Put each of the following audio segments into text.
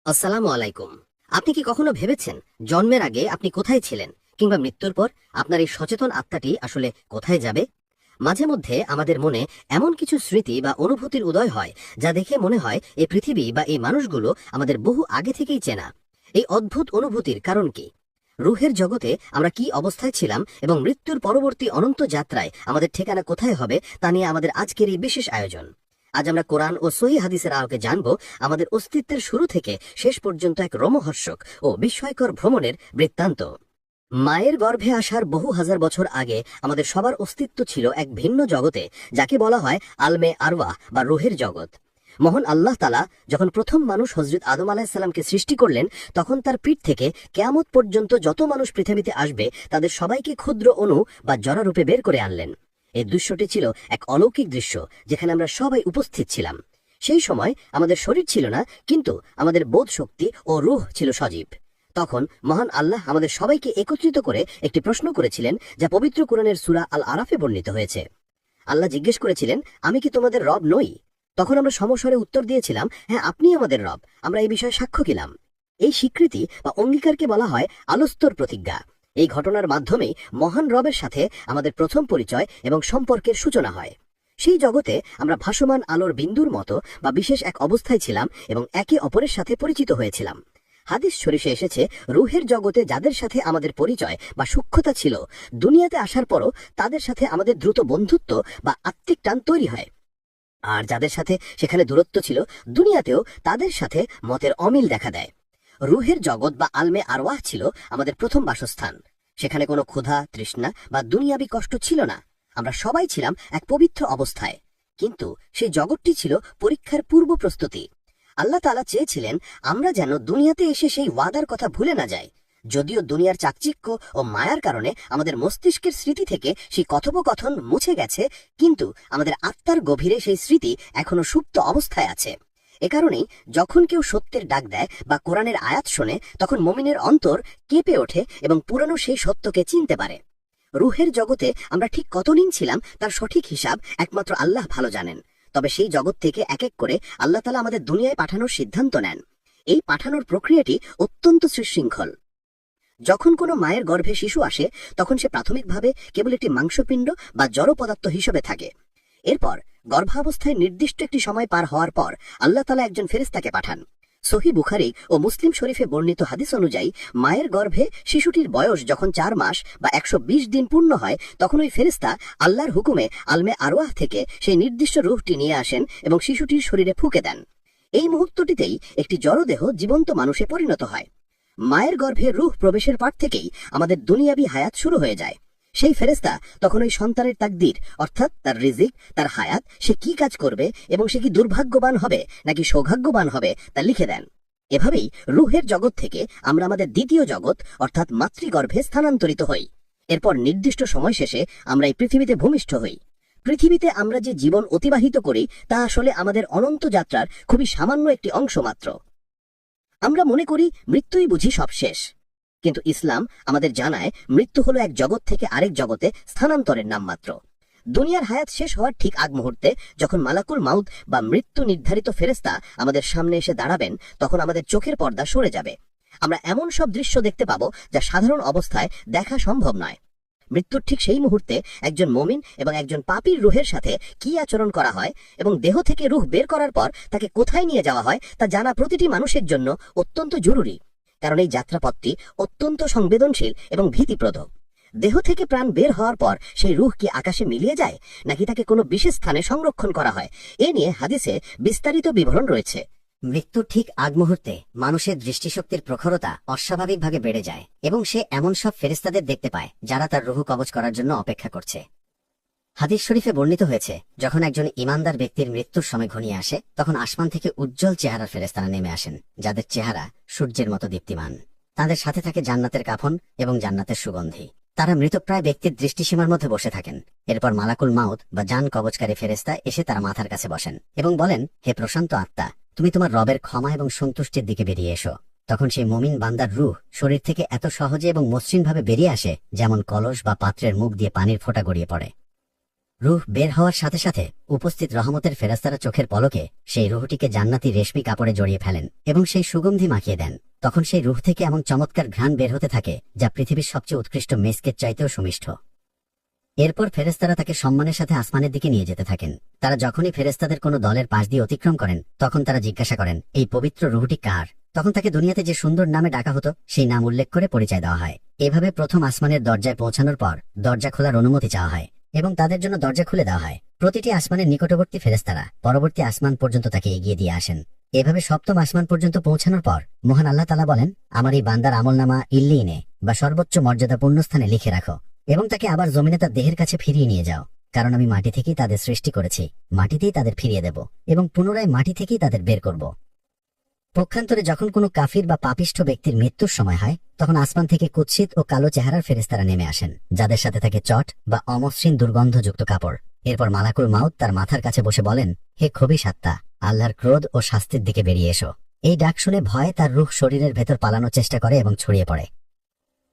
আসসালামু আলাইকুম। আপনি কি কখনো ভেবেছেন জন্মের আগে আপনি কোথায় ছিলেন, কিংবা মৃত্যুর পর আপনার এই সচেতন আত্মাটি আসলে কোথায় যাবে? মাঝে মধ্যে আমাদের মনে এমন কিছু স্মৃতি বা অনুভূতির উদয় হয় যা দেখে মনে হয় এই পৃথিবী বা এই মানুষগুলো আমাদের বহু আগে থেকেই চেনা। এই অদ্ভুত অনুভূতির কারণ কি? রুহের জগতে আমরা কি অবস্থায় ছিলাম এবং মৃত্যুর পরবর্তী অনন্ত যাত্রায় আমাদের ঠিকানা কোথায় হবে তা নিয়ে আমাদের আজকের এই বিশেষ আয়োজন। আজ আমরা কোরআন ও সহি হাদিসের আলোকে জানব আমাদের অস্তিত্বের শুরু থেকে শেষ পর্যন্ত এক রোমহর্ষক ও বিস্ময়কর ভ্রমণের বৃত্তান্ত। মায়ের গর্ভে আসার বহু হাজার বছর আগে আমাদের সবার অস্তিত্ব ছিল এক ভিন্ন জগতে, যাকে বলা হয় আলমে আরওয়াহ বা রুহের জগৎ। মহান আল্লাহ তাআলা যখন প্রথম মানুষ হযরত আদম আলাইহিসসালামকে সৃষ্টি করলেন, তখন তার পিঠ থেকে কিয়ামত পর্যন্ত যত মানুষ পৃথিবীতে আসবে তাদের সবাইকে ক্ষুদ্র অণু বা জড়রূপে বের করে আনলেন। এই দৃশ্যটি ছিল এক অলৌকিক দৃশ্য, যেখানে আমরা সবাই উপস্থিত ছিলাম। সেই সময় আমাদের শরীর ছিল না, কিন্তু আমাদের বোধ শক্তি ও রূহ ছিল সজীব। তখন মহান আল্লাহ আমাদের সবাইকে একত্রিত করে একটি প্রশ্ন করেছিলেন, যা পবিত্র কোরআনের সূরা আল আরাফে বর্ণিত হয়েছে। আল্লাহ জিজ্ঞেস করেছিলেন, আমি কি তোমাদের রব নই? তখন আমরা সমস্বরে উত্তর দিয়েছিলাম, হ্যাঁ, আপনি আমাদের রব, আমরা এই বিষয়ে সাক্ষ্য দিলাম। এই স্বীকৃতি বা অঙ্গীকারকে বলা হয় আলোস্তর প্রতিজ্ঞা। এই ঘটনার মাধ্যমেই মহান রবের সাথে আমাদের প্রথম পরিচয় এবং সম্পর্কের সূচনা হয়। সেই জগতে আমরা ভাসমান আলোর বিন্দুর মতো বা বিশেষ এক অবস্থায় ছিলাম এবং একে অপরের সাথে পরিচিত হয়েছিলাম। হাদিস শরীফে এসেছে, রুহের জগতে যাদের সাথে আমাদের পরিচয় বা সূক্ষ্মতা ছিল, দুনিয়াতে আসার পরও তাদের সাথে আমাদের দ্রুত বন্ধুত্ব বা আত্মিক টান তৈরি হয়। আর যাদের সাথে সেখানে দূরত্ব ছিল, দুনিয়াতেও তাদের সাথে মতের অমিল দেখা দেয়। রুহের জগৎ বা আলমে আরওয়াহ ছিল আমাদের প্রথম বাসস্থান। সেখানে কোনো ক্ষুধা, তৃষ্ণা বা দুনিয়াবি কষ্ট ছিল না। আমরা সবাই ছিলাম এক পবিত্র অবস্থায়। কিন্তু সেই জগৎটি ছিল পরীক্ষার পূর্ব প্রস্তুতি। আল্লাহ তাআলা চেয়েছিলেন আমরা যেন দুনিয়াতে এসে সেই ওয়াদার কথা ভুলে না যাই। যদিও দুনিয়ার চাকচিক্য ও মায়ার কারণে আমাদের মস্তিষ্কের স্মৃতি থেকে সেই কথোপকথন মুছে গেছে, কিন্তু আমাদের আত্মার গভীরে সেই স্মৃতি এখনো সুপ্ত অবস্থায় আছে। এ কারণেই যখন কেউ সত্যের ডাক দেয় বা কোরআনের আয়াত শোনে, তখন মুমিনের অন্তর কেঁপে ওঠে এবং পুরনো সেই সত্যকে চিনতে পারে। রুহের জগতে আমরা ঠিক কতদিন ছিলাম তার সঠিক হিসাব একমাত্র আল্লাহ ভালো জানেন। তবে সেই জগৎ থেকে এক এক করে আল্লাহ তাআলা আমাদের দুনিয়ায় পাঠানোর সিদ্ধান্ত নেন। এই পাঠানোর প্রক্রিয়াটি অত্যন্ত সুশৃঙ্খল। যখন কোনো মায়ের গর্ভে শিশু আসে, তখন সে প্রাথমিকভাবে কেবল একটি মাংসপিণ্ড বা জড় পদার্থ হিসেবে থাকে। এরপর গর্ভাবস্থায় নির্দিষ্ট একটি সময় পার হওয়ার পর আল্লাহ তাআলা একজন ফেরেশতাকে পাঠান। সহিহ বুখারী ও মুসলিম শরীফে বর্ণিত হাদিস অনুযায়ী, মায়ের গর্ভে শিশুটির বয়স যখন 4 মাস বা 120 দিন পূর্ণ হয়, তখন ওই ফেরেশতা আল্লাহর হুকুমে আলমে আরওয়াহ থেকে সেই নির্দিষ্ট রূহটি নিয়ে আসেন এবং শিশুটির শরীরে ফুঁকে দেন। এই মুহূর্তটিতেই একটি জড়দেহ জীবন্ত মানুষে পরিণত হয়। মায়ের গর্ভে রূহ প্রবেশের পর থেকেই আমাদের দুনিয়াবি হায়াত শুরু হয়ে যায়। সেই ফেরেশতা তখন ওই সন্তানের তাকদীর, অর্থাৎ তার রিজিক, তার হায়াত, সে কি কাজ করবে এবং সে কি দুর্ভাগ্যবান হবে নাকি সৌভাগ্যবান হবে তা লিখে দেন। এভাবেই রুহের জগৎ থেকে আমরা আমাদের দ্বিতীয় জগৎ অর্থাৎ মাতৃগর্ভে স্থানান্তরিত হই। এরপর নির্দিষ্ট সময় শেষে আমরা এই পৃথিবীতে ভূমিষ্ঠ হই। পৃথিবীতে আমরা যে জীবন অতিবাহিত করি তা আসলে আমাদের অনন্ত যাত্রার খুবই সামান্য একটি অংশ মাত্র। আমরা মনে করি মৃত্যুই বুঝি সব শেষ, কিন্তু ইসলাম আমাদের জানায় মৃত্যু হলো এক জগৎ থেকে আরেক জগতে স্থানান্তরের নাম মাত্র। দুনিয়ার হায়াত শেষ হওয়ার ঠিক আগ মুহূর্তে যখন মালাকুল মাউত বা মৃত্যু নির্ধারিত ফেরেশতা আমাদের সামনে এসে দাঁড়াবেন, তখন আমাদের চোখের পর্দা সরে যাবে। আমরা এমন সব দৃশ্য দেখতে পাবো যা সাধারণ অবস্থায় দেখা সম্ভব নয়। মৃত্যুর ঠিক সেই মুহূর্তে একজন মুমিন এবং একজন পাপীর রুহের সাথে কি আচরণ করা হয় এবং দেহ থেকে রুহ বের করার পর তাকে কোথায় নিয়ে যাওয়া হয় তা জানা প্রতিটি মানুষের জন্য অত্যন্ত জরুরি। কারণ এই যাত্রাপথটি অত্যন্ত সংবেদনশীল এবং ভীতিপ্রদ। দেহ থেকে প্রাণ বের হওয়ার পর সেই রুহ কি আকাশে মিলিয়ে যায়, নাকি তাকে কোনো বিশেষ স্থানে সংরক্ষণ করা হয়, এ নিয়ে হাদিসে বিস্তারিত বিবরণ রয়েছে। মৃত্যুর ঠিক আগ মুহূর্তে মানুষের দৃষ্টিশক্তির প্রখরতা অস্বাভাবিকভাবে বেড়ে যায় এবং সে এমন সব ফেরেশতাদের দেখতে পায় যারা তার রুহ কবজ করার জন্য অপেক্ষা করছে। হাদিস শরীফে বর্ণিত হয়েছে, যখন একজন ইমানদার ব্যক্তির মৃত্যুর সময় ঘনিয়ে আসে, তখন আসমান থেকে উজ্জ্বল চেহারার ফেরেশতারা নেমে আসেন, যাদের চেহারা সূর্যের মতো দীপ্তিমান। তাদের সাথে থাকে জান্নাতের কাফন এবং জান্নাতের সুগন্ধি। তারা মৃতপ্রায় ব্যক্তির দৃষ্টিসীমার মধ্যে বসে থাকেন। এরপর মালাকুল মাউত বা জান কবজকারী ফেরেশতা এসে তার মাথার কাছে বসেন এবং বলেন, হে প্রশান্ত আত্মা, তুমি তোমার রবের ক্ষমা এবং সন্তুষ্টির দিকে বেরিয়ে এসো। তখন সেই মুমিন বান্দার রূহ শরীর থেকে এত সহজে এবং মসৃণভাবে বেরিয়ে আসে, যেমন কলস বা পাত্রের মুখ দিয়ে পানির ফোঁটা গড়িয়ে পড়ে। রূহ বের হওয়ার সাথে সাথে উপস্থিত রহমতের ফেরেশতারা চোখের পলকে সেই রুহটিকে জান্নাতি রেশমি কাপড়ে জড়িয়ে ফেলেন এবং সেই সুগন্ধি মাখিয়ে দেন। তখন সেই রূহ থেকে এমন চমৎকার ঘ্রাণ বের হতে থাকে যা পৃথিবীর সবচেয়ে উৎকৃষ্ট মেসকের চাইতেও সুমিষ্ঠ। এরপর ফেরেশতারা তাকে সম্মানের সাথে আসমানের দিকে নিয়ে যেতে থাকেন। তারা যখনই ফেরেশতাদের কোনো দলের পাশ দিয়ে অতিক্রম করেন তখন তারা জিজ্ঞাসা করেন, এই পবিত্র রুহটি কার? তখন তাকে দুনিয়াতে যে সুন্দর নামে ডাকা হতো সেই নাম উল্লেখ করে পরিচয় দেওয়া হয়। এভাবে প্রথম আসমানের দরজায় পৌঁছানোর পর দরজা খোলার অনুমতি চাওয়া হয় এবং তাদের জন্য দরজা খুলে দেওয়া হয়। প্রতিটি আসমানের নিকটবর্তী ফেরেশতারা পরবর্তী আসমান পর্যন্ত তাকে এগিয়ে দিয়ে আসেন। এভাবে সপ্তম আসমান পর্যন্ত পৌঁছানোর পর মহান আল্লাহ তাআলা বলেন, আমার এই বান্দার আমলনামা ইল্লিনে বা সর্বোচ্চ মর্যাদাপূর্ণ স্থানে লিখে রাখো এবং তাকে আবার জমিনে তার দেহের কাছে ফিরিয়ে নিয়ে যাও, কারণ আমি মাটি থেকেই তাদের সৃষ্টি করেছি, মাটিতেই তাদের ফিরিয়ে দেব এবং পুনরায় মাটি থেকেই তাদের বের করব। পক্ষান্তরে যখন কোনো কাফির বা পাপিষ্ঠ ব্যক্তির মৃত্যুর সময় হয় তখন আসমান থেকে কুৎসিত ও কালো চেহারার ফেরেশতারা নেমে আসেন, যাদের সাথে থাকে চট বা অমসৃণ দুর্গন্ধযুক্ত কাপড়। এরপর মালাকুল মাউত তার মাথার কাছে বসে বলেন, হে খবিশ আত্মা, আল্লাহর ক্রোধ ও শাস্তির দিকে বেরিয়ে এসো। এই ডাক শুনে ভয়ে তার রূহ শরীরের ভেতর পালানোর চেষ্টা করে এবং ছড়িয়ে পড়ে।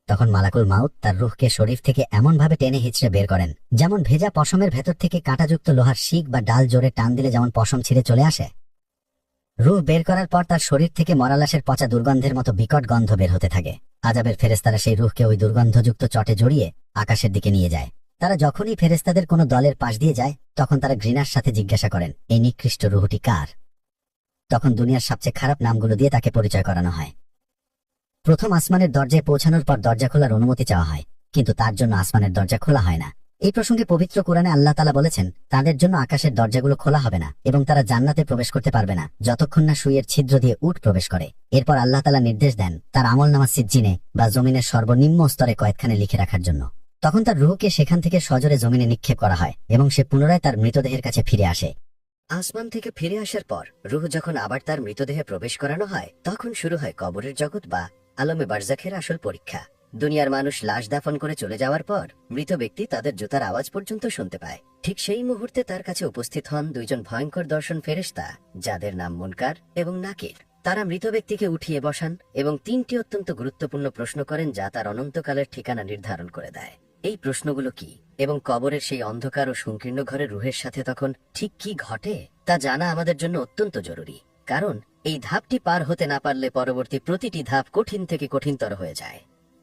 তখন মালাকুল মাউত তার রূহকে শরীর থেকে এমনভাবে টেনে হিঁচড়ে বের করেন যেমন ভেজা পশমের ভেতর থেকে কাঁটাযুক্ত লোহার শিক বা ডাল জোরে টান দিলে যেমন পশম ছিঁড়ে চলে আসে। রূহ বের করার পর তার শরীর থেকে মরালাশের পচা দুর্গন্ধের মতো বিকট গন্ধ বের হতে থাকে। আযাবের ফেরেশতারা সেই রূহকে ওই দুর্গন্ধযুক্ত চটে জড়িয়ে আকাশের দিকে নিয়ে যায়। তারা যখনই ফেরেশতাদের কোনো দলের পাশ দিয়ে যায় তখন তারা ঘৃণার সাথে জিজ্ঞাসা করেন, এই নিকৃষ্ট রূহটি কার? তখন দুনিয়ার সবচেয়ে খারাপ নামগুলো দিয়ে তাকে পরিচয় করানো হয়। প্রথম আসমানের দরজায় পৌঁছানোর পর দরজা খোলার অনুমতি চাওয়া হয়, কিন্তু তার জন্য আসমানের দরজা খোলা হয় না। এই প্রসঙ্গে পবিত্র কোরআনে আল্লাহ তাআলা বলেছেন, তাদের জন্য আকাশের দরজাগুলো খোলা হবে না এবং তারা জান্নাতে প্রবেশ করতে পারবে না যতক্ষণ না সুইয়ের ছিদ্র দিয়ে উট প্রবেশ করে। এরপর আল্লাহ তাআলা নির্দেশ দেন তার আমলনামা সিজ্জিনে বা জমিনের সর্বনিম্ন স্তরে কয়েকখানে লিখে রাখার জন্য। তখন তার রূহকে সেখান থেকে সজোরে জমিনে নিক্ষেপ করা হয় এবং সে পুনরায় তার মৃতদেহের কাছে ফিরে আসে। আসমান থেকে ফিরে আসার পর রূহ যখন আবার তার মৃতদেহে প্রবেশ করানো হয় তখন শুরু হয় কবরের জগৎ বা আলমে বারজাখের আসল পরীক্ষা। দুনিয়ার মানুষ লাশ দাফন করে চলে যাওয়ার পর মৃত ব্যক্তি তাদের জুতার আওয়াজ পর্যন্ত শুনতে পায়। ঠিক সেই মুহূর্তে তার কাছে উপস্থিত হন দুইজন ভয়ঙ্কর দর্শন ফেরেশতা, যাদের নাম মুনকার এবং নাকির। তারা মৃত ব্যক্তিকে উঠিয়ে বসান এবং 3টি অত্যন্ত গুরুত্বপূর্ণ প্রশ্ন করেন যা তার অনন্তকালের ঠিকানা নির্ধারণ করে দেয়। এই প্রশ্নগুলো কি এবং কবরের সেই অন্ধকার ও সংকীর্ণ ঘরে রূহের সাথে তখন ঠিক কি ঘটে তা জানা আমাদের জন্য অত্যন্ত জরুরি, কারণ এই ধাপটি পার হতে না পারলে পরবর্তী প্রতিটি ধাপ কঠিন থেকে কঠিনতর হয়ে যায়।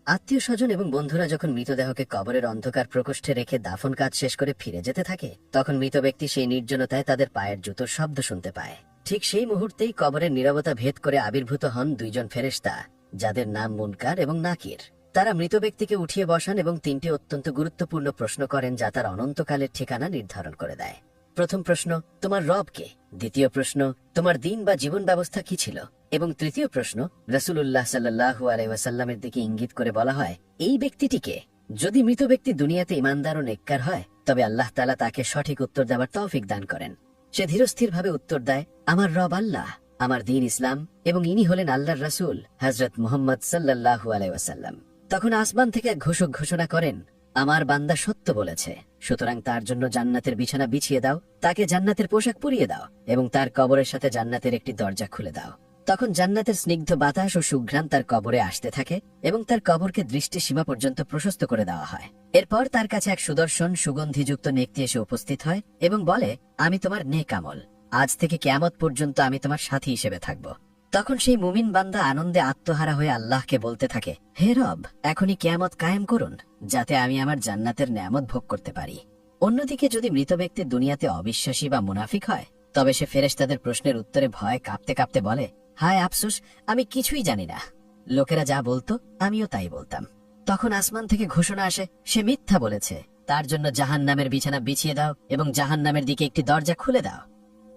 আত্মীয় স্বজন এবং বন্ধুরা যখন মৃতদেহকে কবরের অন্ধকার প্রকোষ্ঠে রেখে দাফন কাজ শেষ করে ফিরে যেতে থাকে তখন মৃত ব্যক্তি সেই নির্জনতায় তাদের পায়ের জুতোর শব্দ শুনতে পায়। ঠিক সেই মুহূর্তেই কবরের নীরবতা ভেদ করে আবির্ভূত হন দুইজন ফেরেশতা, যাদের নাম মুনকার এবং নাকির। তারা মৃত ব্যক্তিকে উঠিয়ে বসান এবং 3টি অত্যন্ত গুরুত্বপূর্ণ প্রশ্ন করেন যা তার অনন্তকালের ঠিকানা নির্ধারণ করে দেয়। প্রথম প্রশ্ন, তোমার রব কে? দ্বিতীয় প্রশ্ন, তোমার দিন বা জীবন ব্যবস্থা কি ছিল? এবং তৃতীয় প্রশ্ন, রাসূলুল্লাহ সাল্লাল্লাহু আলাইহি ওয়াসাল্লামের দিকে ইঙ্গিত করে বলা হয়, এই ব্যক্তিটিকে যদি মৃত ব্যক্তি দুনিয়াতে ইমানদার ও নেককার হয় তবে আল্লাহ তাআলা তাকে সঠিক উত্তর দেওয়ার তৌফিক দান করেন। সে ধীরস্থিরভাবে উত্তর দেয়, আমার রব আল্লাহ, আমার দিন ইসলাম এবং ইনি হলেন আল্লাহর রাসূল হযরত মুহাম্মদ সাল্লাল্লাহু আলাইহি ওয়াসাল্লাম। তখন আসমান থেকে এক ঘোষক ঘোষণা করেন, আমার বান্দা সত্য বলেছে, সুতরাং তার জন্য জান্নাতের বিছানা বিছিয়ে দাও, তাকে জান্নাতের পোশাক পরিয়ে দাও এবং তার কবরের সাথে জান্নাতের একটি দরজা খুলে দাও। তখন জান্নাতের স্নিগ্ধ বাতাস ও সুঘ্রাণ তার কবরে আসতে থাকে এবং তার কবরকে দৃষ্টি সীমা পর্যন্ত প্রশস্ত করে দেওয়া হয়। এরপর তার কাছে এক সুদর্শন সুগন্ধিযুক্ত নেকটি এসে উপস্থিত হয় এবং বলে, আমি তোমার নেক আমল, আজ থেকে কিয়ামত পর্যন্ত আমি তোমার সাথী হিসেবে থাকব। তখন সেই মুমিন বান্দা আনন্দে আত্মহারা হয়ে আল্লাহকে বলতে থাকে, হে রব, এখনই কিয়ামত কায়েম করুন যাতে আমি আমার জান্নাতের নেয়ামত ভোগ করতে পারি। অন্যদিকে যদি মৃত ব্যক্তি দুনিয়াতে অবিশ্বাসী বা মুনাফিক হয় তবে সে ফেরেশতাদের প্রশ্নের উত্তরে ভয়ে কাঁপতে কাঁপতে বলে, হায় আফসোস, আমি কিছুই জানি না, লোকেরা যা বলতো আমিও তাই বলতাম। তখন আসমান থেকে ঘোষণা আসে, সে মিথ্যা বলেছে, তার জন্য জাহান্নামের বিছানা বিছিয়ে দাও এবং জাহান্নামের দিকে একটি দরজা খুলে দাও।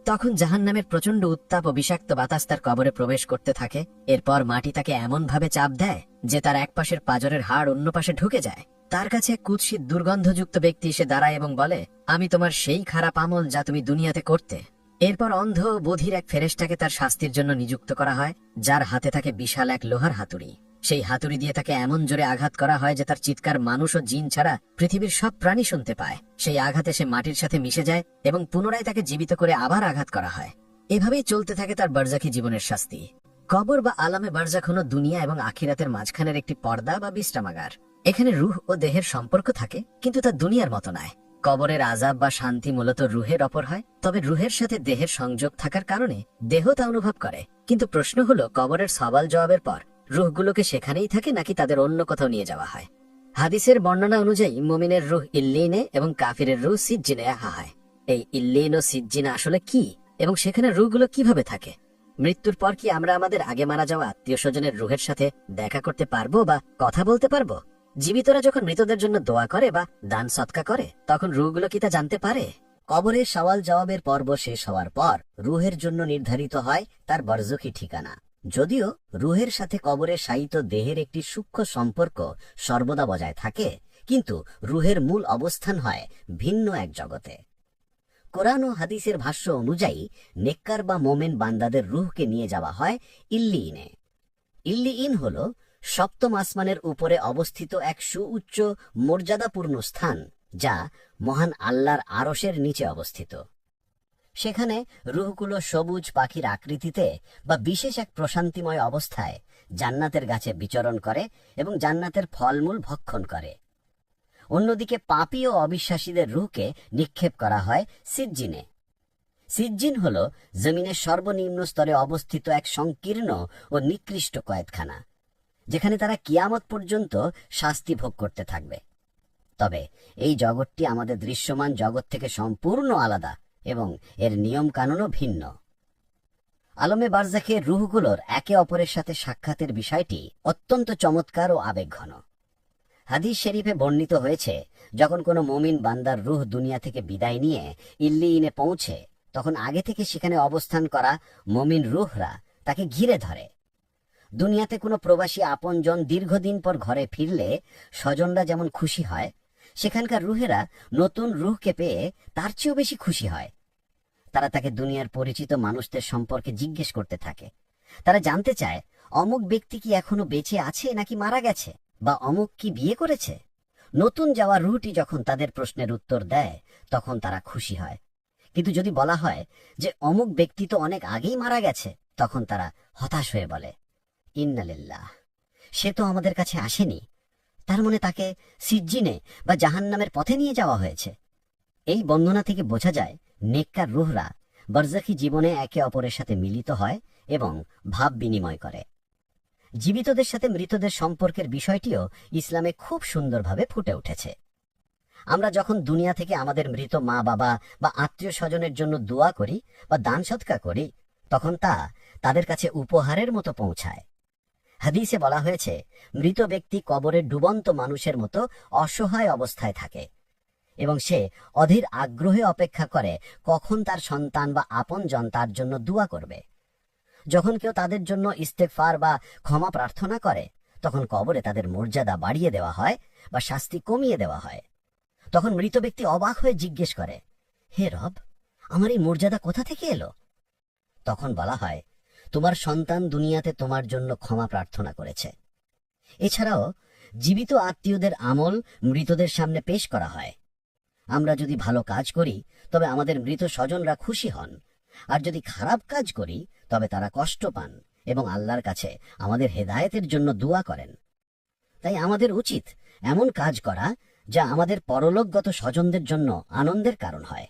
তখন জাহান্নামের প্রচন্ড উত্তাপ ও বিষাক্ত বাতাস তার কবরে প্রবেশ করতে থাকে। এরপর মাটি তাকে এমন ভাবে চাপ দেয় যে তার এক পাশের পাঁজরের হাড় অন্য পাশে ঢুকে যায়। তার কাছে এক কুৎসিত দুর্গন্ধযুক্ত ব্যক্তি এসে দাঁড়ায় এবং বলে, আমি তোমার সেই খারাপ আমল যা তুমি দুনিয়াতে করতে। এরপর অন্ধ ও বধির এক ফেরেশতাকে তার শাস্তির জন্য নিযুক্ত করা হয়, যার হাতে থাকে বিশাল এক লোহার হাতুড়ি। সেই হাতুড়ি দিয়ে তাকে এমন জোরে আঘাত করা হয় যে তার চিৎকার মানুষ ও জিন ছাড়া পৃথিবীর সব প্রাণী শুনতে পায়। সেই আঘাতে সে মাটির সাথে মিশে যায় এবং পুনরায় তাকে জীবিত করে আবার আঘাত করা হয়। এভাবেই চলতে থাকে তার বারজাখী জীবনের শাস্তি। কবর বা আলামে বারজাখ হলো দুনিয়া এবং আখিরাতের মাঝখানের একটি পর্দা বা বিশ্রামাগার। এখানে রূহ ও দেহের সম্পর্ক থাকে, কিন্তু তা দুনিয়ার মতো নয়। কবরের আযাব বা শান্তি মূলত রুহের অপর হয়, তবে রুহের সাথে দেহের সংযোগ থাকার কারণে দেহ তা অনুভব করে। কিন্তু প্রশ্ন হলো, কবরের সওয়াল জবাবের পর রুহগুলোকে সেখানেই থাকে নাকি তাদের অন্য কোথাও নিয়ে যাওয়া হয়? হাদিসের বর্ণনা অনুযায়ী মুমিনের রুহ ইল্লিনে এবং কাফিরের রুহ সিজ্জিনে রাখা হয়। এই ইল্লিন ও সিজ্জিন আসলে কি এবং সেখানে রুহগুলো কিভাবে থাকে? মৃত্যুর পর কি আমরা আমাদের আগে মারা যাওয়া আত্মীয় স্বজনের রুহের সাথে দেখা করতে পারবো বা কথা বলতে পারবো? জীবিতরা যখন মৃতদের জন্য দোয়া করে বা দান সৎকা করে, তখন রুহগুলো কি তা জানতে পারে? কবরের সওয়াল জবাবের পর্ব শেষ হওয়ার পর রুহের জন্য নির্ধারিত হয় তার বরজখী ঠিকানা। যদিও রুহের সাথে কবরে শায়িত দেহের একটি সূক্ষ্ম সম্পর্ক সর্বদা বজায় থাকে, কিন্তু রুহের মূল অবস্থান হয় ভিন্ন এক জগতে। কোরআন ও হাদিসের ভাষ্য অনুযায়ী নেককার বা মোমেন বান্দাদের রুহকে নিয়ে যাওয়া হয় ইল্লিইনে। ইল্লিইন হল সপ্তম আসমানের উপরে অবস্থিত এক সুউচ্চ মর্যাদাপূর্ণ স্থান, যা মহান আল্লাহর আরশের নিচে অবস্থিত। সেখানে রুহগুলো সবুজ পাখির আকৃতিতে বা বিশেষ এক প্রশান্তিময় অবস্থায় জান্নাতের গাছে বিচরণ করে এবং জান্নাতের ফলমূল ভক্ষণ করে। অন্যদিকে পাপী ও অবিশ্বাসীদের রুহকে নিক্ষেপ করা হয় সিজ্জিনে। সিজ্জিন হল জমিনের সর্বনিম্ন স্তরে অবস্থিত এক সংকীর্ণ ও নিকৃষ্ট কয়েদখানা, যেখানে তারা কিয়ামত পর্যন্ত শাস্তি ভোগ করতে থাকবে। তবে এই জগৎটি আমাদের দৃশ্যমান জগৎ থেকে সম্পূর্ণ আলাদা এবং এর নিয়ম কানুনও ভিন্ন। আলমে বারজাখে রুহগুলোর একে অপরের সাথে সাক্ষাতের বিষয়টি অত্যন্ত চমৎকার ও আবেগঘন। হাদিস শরীফে বর্ণিত হয়েছে, যখন কোনো মুমিন বান্দার রুহ দুনিয়া থেকে বিদায় নিয়ে ইল্লিইনে পৌঁছে, তখন আগে থেকে সেখানে অবস্থান করা মুমিন রুহরা তাকে ঘিরে ধরে। দুনিয়াতে কোনো প্রবাসী আপনজন দীর্ঘদিন পর ঘরে ফিরলে স্বজনরা যেমন খুশি হয়, সেখানকার রুহেরা নতুন রুহকে পেয়ে তার চেয়েও বেশি খুশি হয়। তারা তাকে দুনিয়ার পরিচিত মানুষদের সম্পর্কে জিজ্ঞেস করতে থাকে। তারা জানতে চায়, অমুক ব্যক্তি কি এখনো বেঁচে আছে নাকি মারা গেছে, বা অমুক কি বিয়ে করেছে। নতুন যাওয়া রুহটি যখন তাদের প্রশ্নের উত্তর দেয়, তখন তারা খুশি হয়। কিন্তু যদি বলা হয় যে অমুক ব্যক্তি তো অনেক আগেই মারা গেছে, তখন তারা হতাশ হয়ে বলে, ইন্না লিল্লাহ, সে তো আমাদের কাছে আসেনি। তার মানে তাকে সিজ্জিনে বা জাহান্নামের পথে নিয়ে যাওয়া হয়েছে। এই বর্ণনা থেকে বোঝা যায়, নেককার রুহরা বরজাখী জীবনে একে অপরের সাথে মিলিত হয় এবং ভাব বিনিময় করে। জীবিতদের সাথে মৃতদের সম্পর্কের বিষয়টিও ইসলামে খুব সুন্দরভাবে ফুটে উঠেছে। আমরা যখন দুনিয়া থেকে আমাদের মৃত মা বাবা বা আত্মীয় স্বজনের জন্য দোয়া করি বা দান সৎকা করি, তখন তা তাদের কাছে উপহারের মতো পৌঁছায়। হাদিসে বলা হয়েছে, মৃত ব্যক্তি কবরের ডুবন্ত মানুষের মতো অসহায় অবস্থায় থাকে এবং সে অধীর আগ্রহে অপেক্ষা করে কখন তার সন্তান বা আপনজন তার জন্য দোয়া করবে। যখন কেউ তাদের জন্য ইস্তেগফার বা ক্ষমা প্রার্থনা করে, তখন কবরে তাদের মর্যাদা বাড়িয়ে দেওয়া হয় বা শাস্তি কমিয়ে দেওয়া হয়। তখন মৃত ব্যক্তি অবাক হয়ে জিজ্ঞেস করে, হে রব, আমার এই মর্যাদা কোথা থেকে এলো? তখন বলা হয়, তোমার সন্তান দুনিয়াতে তোমার জন্য ক্ষমা প্রার্থনা করেছে। এছাড়াও জীবিত আত্মীয়দের আমল মৃতদের সামনে পেশ করা হয়। আমরা যদি ভালো কাজ করি, তবে আমাদের মৃত স্বজনরা খুশি হন, আর যদি খারাপ কাজ করি, তবে তারা কষ্ট পান এবং আল্লাহর কাছে আমাদের হেদায়েতের জন্য দোয়া করেন। তাই আমাদের উচিত এমন কাজ করা যা আমাদের পরলোকগত স্বজনদের জন্য আনন্দের কারণ হয়।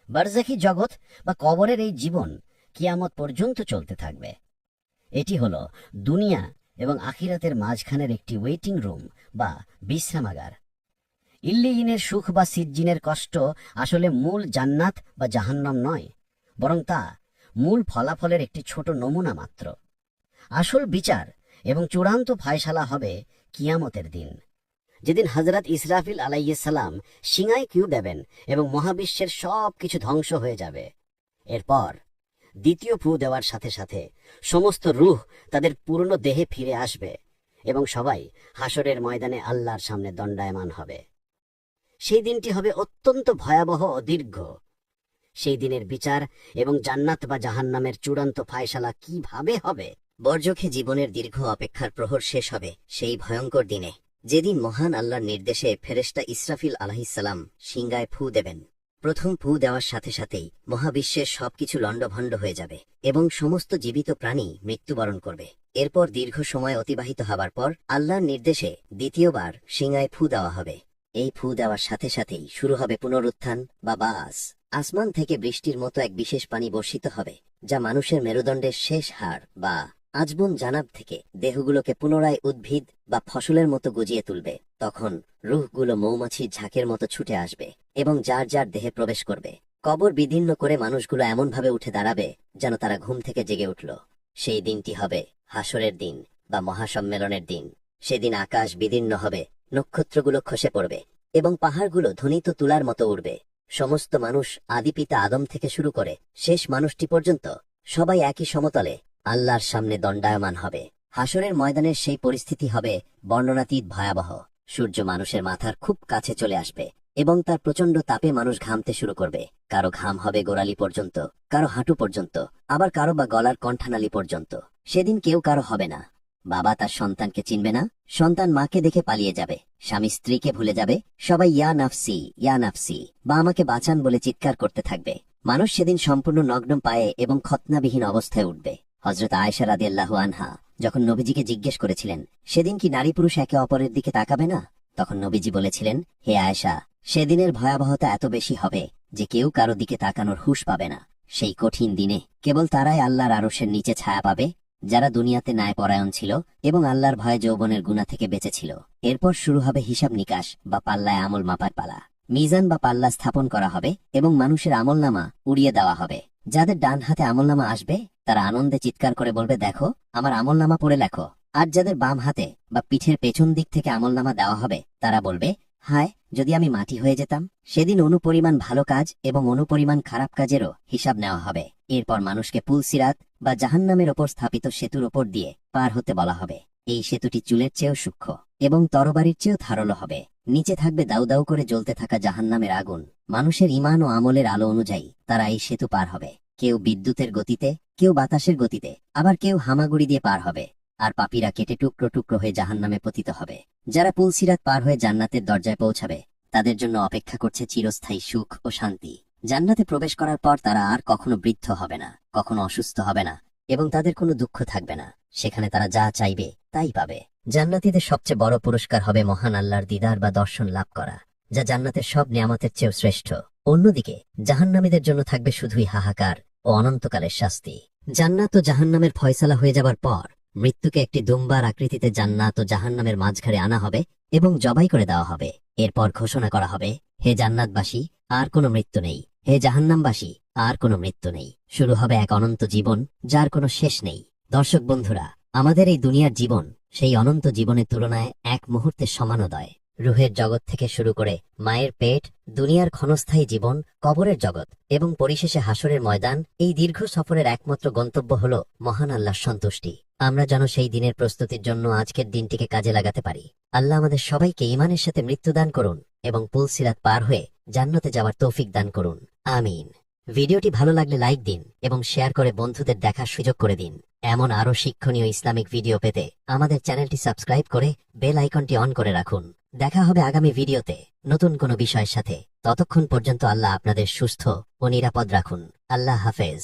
বারজাখী জগৎ বা কবরের এই জীবন কিয়ামত পর্যন্ত চলতে থাকবে। এটি হলো দুনিয়া এবং আখিরাতের মাঝখানের একটি ওয়েটিং রুম বা বিশ্রামাগার। ইল্লিইনের সুখ বা সিজ্জিনের কষ্ট আসলে মূল জান্নাত বা জাহান্নাম নয়, বরং তা মূল ফলাফলের একটি ছোট নমুনা মাত্র। আসল বিচার এবং চূড়ান্ত ফায়সালা হবে কিয়ামতের দিন, যেদিন হযরত ইসরাফিল আলাইহিস সালাম সিঙায় কিউ দেবেন এবং মহাবিশ্বের সবকিছু ধ্বংস হয়ে যাবে। এরপর দ্বিতীয় ফু দেওয়ার সাথে সাথে সমস্ত রূহ তাদের পুরনো দেহে ফিরে আসবে এবং সবাই হাসরের ময়দানে আল্লাহর সামনে দণ্ডায়মান হবে। সেই দিনটি হবে অত্যন্ত ভয়াবহ ও দীর্ঘ। সেই দিনের বিচার এবং জান্নাত বা জাহান্নামের চূড়ান্ত ফায়সালা কিভাবে হবে? বরজখে জীবনের দীর্ঘ অপেক্ষার প্রহর শেষ হবে সেই ভয়ঙ্কর দিনে, যেদিন মহান আল্লাহর নির্দেশে ফেরেশতা ইসরাফিল আলাইহিস সালাম সিংগায় ফু দেবেন। প্রথম ফু দেওয়ার সাথে সাথেই মহাবিশ্বের সবকিছু লণ্ডভণ্ড হয়ে যাবে এবং সমস্ত জীবিত প্রাণী মৃত্যুবরণ করবে। এরপর দীর্ঘ সময় অতিবাহিত হবার পর আল্লাহর নির্দেশে দ্বিতীয়বার সিংগায় ফু দেওয়া হবে। এই ফু দেওয়ার সাথে সাথেই শুরু হবে পুনরুত্থান বা বাস। আসমান থেকে বৃষ্টির মতো এক বিশেষ পানি বর্ষিত হবে, যা মানুষের মেরুদণ্ডের শেষ হাড় বা আজবন জানাব থেকে দেহগুলোকে পুনরায় উদ্ভিদ বা ফসলের মতো গজিয়ে তুলবে। তখন রূহগুলো মৌমাছির ঝাঁকের মতো ছুটে আসবে এবং যার যার দেহে প্রবেশ করবে। কবর বিদীর্ণ করে মানুষগুলো এমনভাবে উঠে দাঁড়াবে যেন তারা ঘুম থেকে জেগে উঠল। সেই দিনটি হবে হাসরের দিন বা মহাসম্মেলনের দিন। সেদিন আকাশ বিদীর্ণ হবে, নক্ষত্রগুলো খসে পড়বে এবং পাহাড়গুলো ধ্বনিত তুলার মতো উড়বে। সমস্ত মানুষ আদি পিতা আদম থেকে শুরু করে শেষ মানুষটি পর্যন্ত সবাই একই সমতলে আল্লাহর সামনে দণ্ডায়মান হবে। হাসরের ময়দানের সেই পরিস্থিতি হবে বর্ণনাতীত ভয়াবহ। সূর্য মানুষের মাথার খুব কাছে চলে আসবে এবং তার প্রচণ্ড তাপে মানুষ ঘামতে শুরু করবে। কারো ঘাম হবে গোড়ালি পর্যন্ত, কারো হাঁটু পর্যন্ত, আবার কারো বা গলার কণ্ঠানালী পর্যন্ত। সেদিন কেউ কারো হবে না। বাবা তার সন্তানকে চিনবে না, সন্তান মাকে দেখে পালিয়ে যাবে, স্বামী স্ত্রীকে ভুলে যাবে, সবাই ইয়া নাফসি ইয়া নাফসি বা আমাকে বাঁচান বলে চিৎকার করতে থাকবে। মানুষ সেদিন সম্পূর্ণ নগ্ন পায়ে এবং খতনাবিহীন অবস্থায় উঠবে। হযরত আয়েশা রাদিয়াল্লাহু আনহা যখন নবীজিকে জিজ্ঞেস করেছিলেন, সেদিন কি নারী পুরুষ একে অপরের দিকে তাকাবে না, তখন নবীজি বলেছিলেন, হে আয়েশা, সেদিনের ভয়াবহতা এত বেশি হবে যে কেউ কারো দিকে তাকানোর হুঁশ পাবে না। সেই কঠিন দিনে কেবল তারাই আল্লাহর আরশের নিচে ছায়া পাবে যারা দুনিয়াতে ন্যায়পরায়ণ ছিল এবং আল্লাহর ভয়ে যৌবনের গুনাহ থেকে বেঁচেছিল। এরপর শুরু হবে হিসাব নিকাশ বা পাল্লায় আমল মাপার পালা। মিজান বা পাল্লা স্থাপন করা হবে এবং মানুষের আমলনামা উড়িয়ে দেওয়া হবে। যাদের ডান হাতে আমলনামা আসবে তারা আনন্দে চিৎকার করে বলবে, দেখো আমার আমলনামা পড়ে লেখো। আর যাদের বাম হাতে বা পিঠের পেছন দিক থেকে আমলনামা দেওয়া হবে তারা বলবে, হায় যদি আমি মাটি হয়ে যেতাম। সেদিন অনুপরিমাণ ভালো কাজ এবং অনুপরিমাণ খারাপ কাজেরও হিসাব নেওয়া হবে। এরপর মানুষকে পুলসিরাত বা জাহান্নামের ওপর স্থাপিত সেতুর ওপর দিয়ে পার হতে বলা হবে। এই সেতুটি চুলের চেয়েও সূক্ষ্ম এবং তরবারির চেয়েও ধারালো হবে। নিচে থাকবে দাউ দাউ করে জ্বলতে থাকা জাহান্নামের আগুন। মানুষের ঈমান ও আমলের আলো অনুযায়ী তারা এই সেতু পার হবে। কেউ বিদ্যুতের গতিতে, কেউ বাতাসের গতিতে, আবার কেউ হামাগুড়ি দিয়ে পার হবে। আর পাপীরা কেটে টুকরো টুকরো হয়ে জাহান্নামে পতিত হবে। যারা পুলসিরাত পার হয়ে জান্নাতের দরজায় পৌঁছাবে তাদের জন্য অপেক্ষা করছে চিরস্থায়ী সুখ ও শান্তি। জান্নাতে প্রবেশ করার পর তারা আর কখনো বৃদ্ধ হবে না, কখনো অসুস্থ হবে না এবং তাদের কোনো দুঃখ থাকবে না। সেখানে তারা যা চাইবে তাই পাবে। জান্নাতীদের সবচেয়ে বড় পুরস্কার হবে মহান আল্লাহর দিদার বা দর্শন লাভ করা, যা জান্নাতের সব নিয়ামতের চেয়েও শ্রেষ্ঠ। অন্যদিকে জাহান্নামীদের জন্য থাকবে শুধুই হাহাকার ও অনন্তকালের শাস্তি। জান্নাত ও জাহান্নামের ফয়সালা হয়ে যাবার পর মৃত্যুকে একটি দুম্বার আকৃতিতে জান্নাত ও জাহান্নামের মাঝখানে আনা হবে এবং জবাই করে দেওয়া হবে। এরপর ঘোষণা করা হবে, হে জান্নাতবাসী, আর কোনো মৃত্যু নেই, হে জাহান্নামবাসী, আর কোনো মৃত্যু নেই। শুরু হবে এক অনন্ত জীবন যার কোনো শেষ নেই। দর্শক বন্ধুরা, আমাদের এই দুনিয়ার জীবন সেই অনন্ত জীবনের তুলনায় এক মুহূর্তের সমানোদয়। রুহের জগৎ থেকে শুরু করে মায়ের পেট, দুনিয়ার ক্ষণস্থায়ী জীবন, কবরের জগৎ এবং পরিশেষে হাসরের ময়দান, এই দীর্ঘ সফরের একমাত্র গন্তব্য হল মহান আল্লাহর সন্তুষ্টি। আমরা যেন সেই দিনের প্রস্তুতির জন্য আজকের দিনটিকে কাজে লাগাতে পারি। আল্লাহ আমাদের সবাইকে ঈমানের সাথে মৃত্যু দান করুন এবং পুলসিরাত পার হয়ে জান্নাতে যাওয়ার তৌফিক দান করুন। আমিন। ভিডিওটি ভালো লাগলে লাইক দিন এবং শেয়ার করে বন্ধুদের দেখার সুযোগ করে দিন। এমন আরো শিক্ষণীয় ইসলামিক ভিডিও পেতে আমাদের চ্যানেলটি সাবস্ক্রাইব করে বেল আইকনটি অন করে রাখুন। দেখা হবে আগামী ভিডিওতে নতুন কোনো বিষয়ের সাথে। ততক্ষণ পর্যন্ত আল্লাহ আপনাদের সুস্থ ও নিরাপদ রাখুন। আল্লাহ হাফেজ।